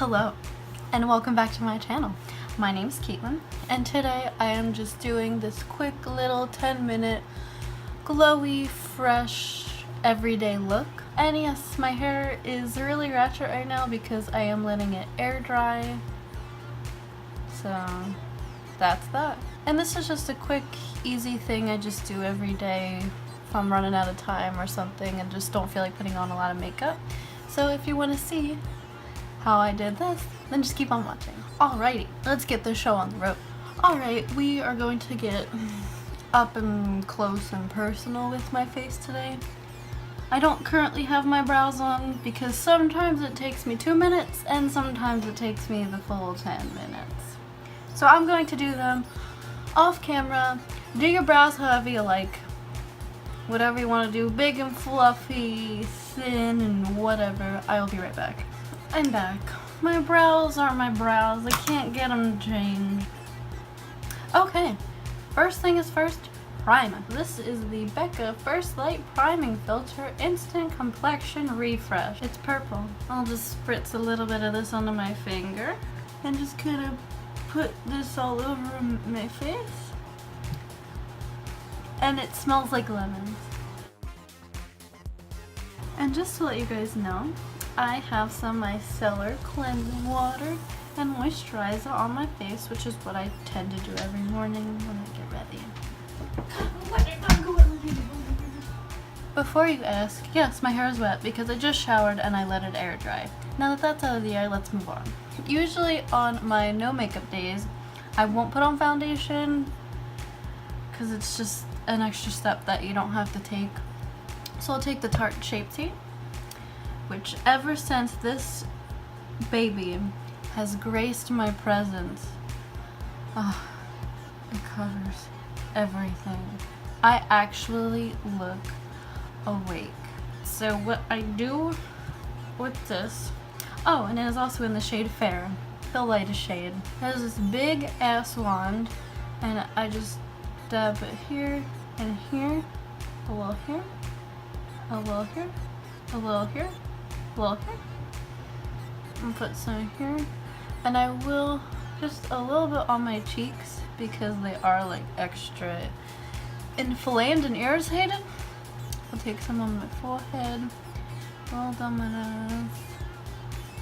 Hello and welcome back to my channel. My name's Kaitlyn and today I am just doing this quick little 10-minute glowy, fresh, everyday look. And yes, my hair is really ratchet right now because I am letting it air dry. So that's that. And this is just a quick, easy thing I just do every day if I'm running out of time or something and just don't feel like putting on a lot of makeup. So if you want to see how I did this, then just keep on watching. Alrighty, let's get the show on the road. Alright, we are going to get up and close and personal with my face today. I don't currently have my brows on because sometimes it takes me 2 minutes and sometimes it takes me the full 10 minutes. So I'm going to do them off camera. Do your brows however you like. Whatever you want to do, big and fluffy, thin and whatever. I'll be right back. I'm back. My brows aren't my brows. I can't get them changed. Okay, first thing is first, primer. This is the BECCA First Light Priming Filter Instant Complexion Refresh. It's purple. I'll just spritz a little bit of this onto my finger and just kind of put this all over my face. And it smells like lemons. And just to let you guys know, I have some micellar cleansing water and moisturizer on my face, which is what I tend to do every morning when I get ready. Before you ask, yes, my hair is wet because I just showered and I let it air dry. Now that that's out of the air, let's move on. Usually on my no makeup days, I won't put on foundation because it's just an extra step that you don't have to take. So I'll take the Tarte Shape Tape, which ever since this baby has graced my presence, it covers everything. I actually look awake. So what I do with this, oh, and it is also in the shade Fair, the lightest shade. It has this big ass wand, and I just dab it here and here, a little here, a little here, a little here, a little here, and put some here, and I will just a little bit on my cheeks because they are like extra inflamed and irritated. I'll take some on my forehead, a little down my nose,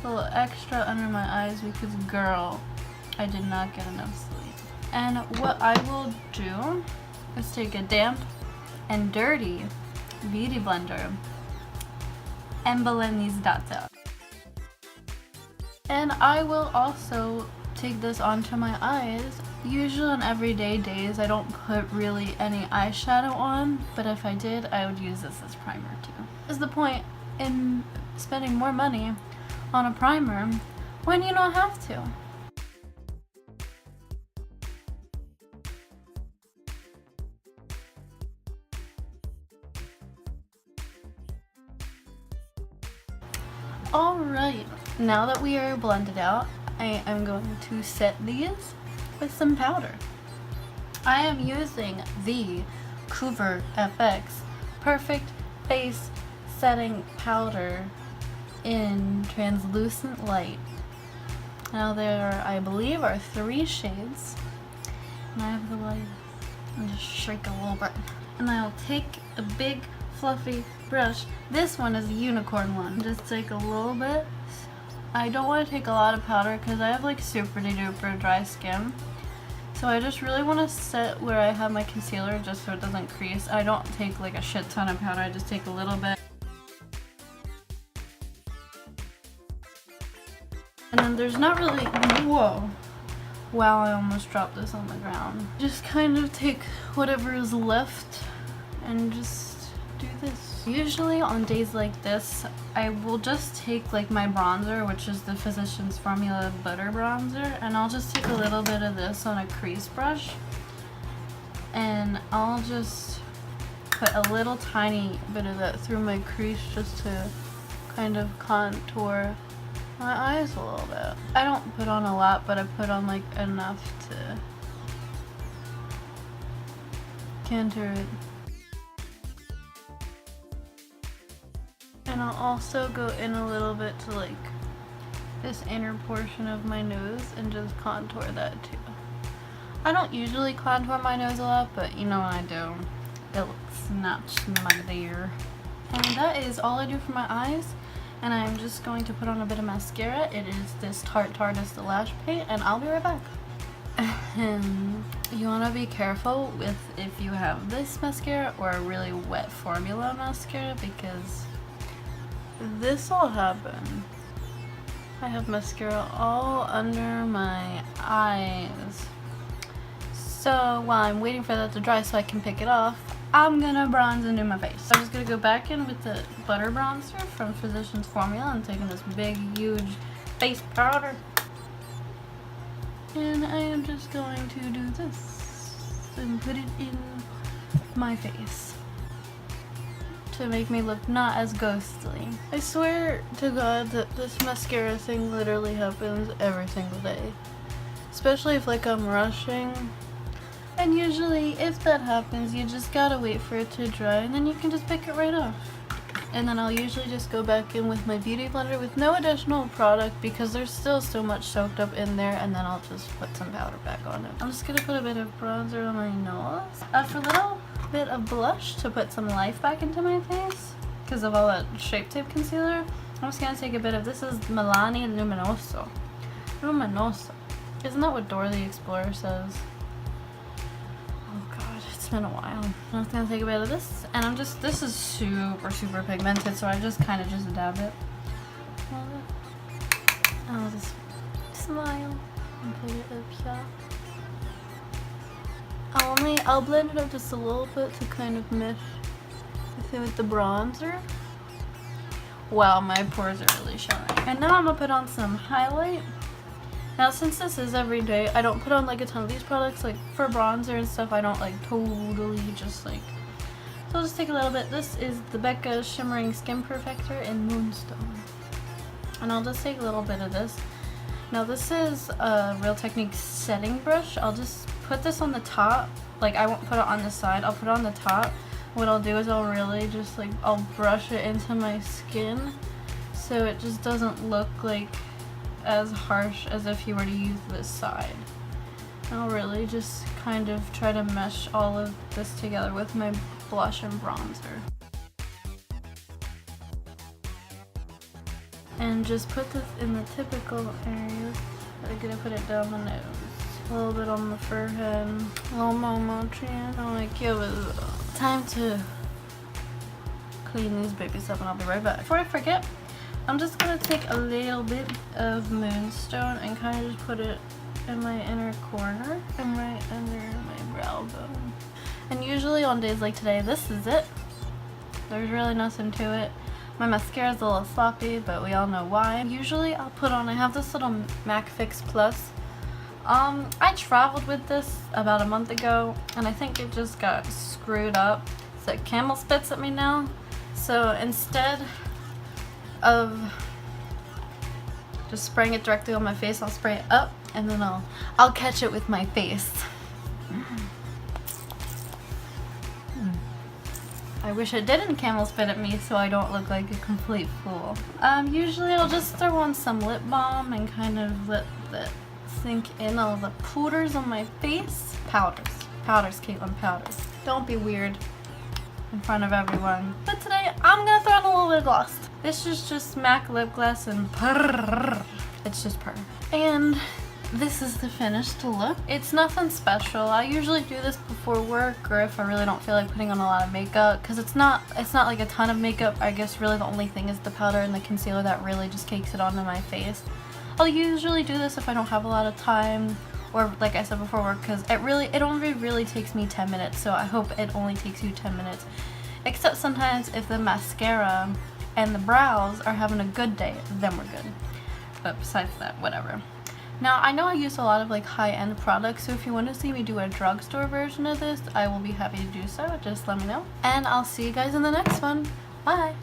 a little extra under my eyes because girl, I did not get enough sleep. And what I will do is take a damp and dirty beauty blender and blend these dots out. And I will also take this onto my eyes. Usually on everyday days I don't put really any eyeshadow on, but if I did, I would use this as primer too. What's the point in spending more money on a primer when you don't have to? Alright, now that we are blended out, I am going to set these with some powder. I am using the CoverFX Perfect Face Setting Powder in Translucent Light. Now there, I believe, are 3 shades. And I have the light. I'll just shake a little bit. And I'll take a big fluffy brush. This one is a unicorn one. Just take a little bit. I don't want to take a lot of powder because I have like super duper dry skin. So I just really want to set where I have my concealer just so it doesn't crease. I don't take like a shit ton of powder, I just take a little bit. And then there's not really, whoa. Wow, I almost dropped this on the ground. Just kind of take whatever is left and just do this. Usually on days like this, I will just take like my bronzer, which is the Physicians Formula Butter Bronzer, and I'll just take a little bit of this on a crease brush, and I'll just put a little tiny bit of that through my crease just to kind of contour my eyes a little bit. I don't put on a lot, but I put on like enough to contour it. And I'll also go in a little bit to like this inner portion of my nose and just contour that too. I don't usually contour my nose a lot, but you know when I do, it looks snatched my there. And that is all I do for my eyes. And I'm just going to put on a bit of mascara. It is this Tarte Tarteist lash paint, and I'll be right back. You want to be careful with if you have this mascara or a really wet formula mascara, because this will happen. I have mascara all under my eyes. So while I'm waiting for that to dry so I can pick it off, I'm gonna bronze into my face. So I'm just gonna go back in with the butter bronzer from Physicians Formula. I'm taking this big, huge face powder. And I am just going to do this and put it in my face to make me look not as ghostly. I swear to God that this mascara thing literally happens every single day. Especially if like I'm rushing. And usually if that happens, you just gotta wait for it to dry and then you can just pick it right off. And then I'll usually just go back in with my beauty blender with no additional product because there's still so much soaked up in there, and then I'll just put some powder back on it. I'm just gonna put a bit of bronzer on my nose. For a little bit of blush to put some life back into my face because of all that Shape Tape concealer. I'm just gonna take a bit of, this is Milani Luminoso. Luminoso. Isn't that what Dora the Explorer says? Oh god, it's been a while. I'm just gonna take a bit of this, and I'm just, this is super pigmented, so I just kind of just dab it. I'll just smile and put it up here. I'll blend it up just a little bit to kind of mesh with the bronzer. Wow, my pores are really showing. And now I'm gonna put on some highlight. Now since this is every day, I don't put on like a ton of these products. Like for bronzer and stuff, I don't like totally just like. So I'll just take a little bit. This is the BECCA Shimmering Skin Perfector in Moonstone. And I'll just take a little bit of this. Now this is a Real Technique setting brush. I'll just put this on the top. Like I won't put it on the side, I'll put it on the top. What I'll do is I'll really just like, I'll brush it into my skin so it just doesn't look like as harsh as if you were to use this side. And I'll really just kind of try to mesh all of this together with my blush and bronzer. And just put this in the typical areas. I'm gonna put it down the nose, a little bit on the forehead, a little more on my chin. I'm like, yo, it's time to clean these babies up, and I'll be right back. Before I forget, I'm just gonna take a little bit of moonstone and kind of just put it in my inner corner and right under my brow bone. And usually on days like today, this is it. There's really nothing to it. My mascara is a little sloppy, but we all know why. Usually I'll put on, I have this little MAC Fix Plus. I traveled with this about a month ago, and I think it just got screwed up. So it camel spits at me now. So instead of just spraying it directly on my face, I'll spray it up, and then I'll catch it with my face. I wish it didn't camel spit at me so I don't look like a complete fool. Usually I'll just throw on some lip balm and kind of let that sink in all the powders on my face. Powders, Kaitlyn, powders. Don't be weird in front of everyone. But today I'm gonna throw on a little bit of gloss. This is just MAC lip gloss and prrr. It's just prrr. And this is the finished look. It's nothing special. I usually do this before work or if I really don't feel like putting on a lot of makeup, because it's not like a ton of makeup. I guess really the only thing is the powder and the concealer that really just cakes it onto my face. I'll usually do this if I don't have a lot of time, or like I said before work, because it only really takes me 10 minutes, so I hope it only takes you 10 minutes. Except sometimes if the mascara and the brows are having a good day, then we're good. But besides that, whatever. Now, I know I use a lot of like high-end products, so if you want to see me do a drugstore version of this, I will be happy to do so. Just let me know. And I'll see you guys in the next one. Bye!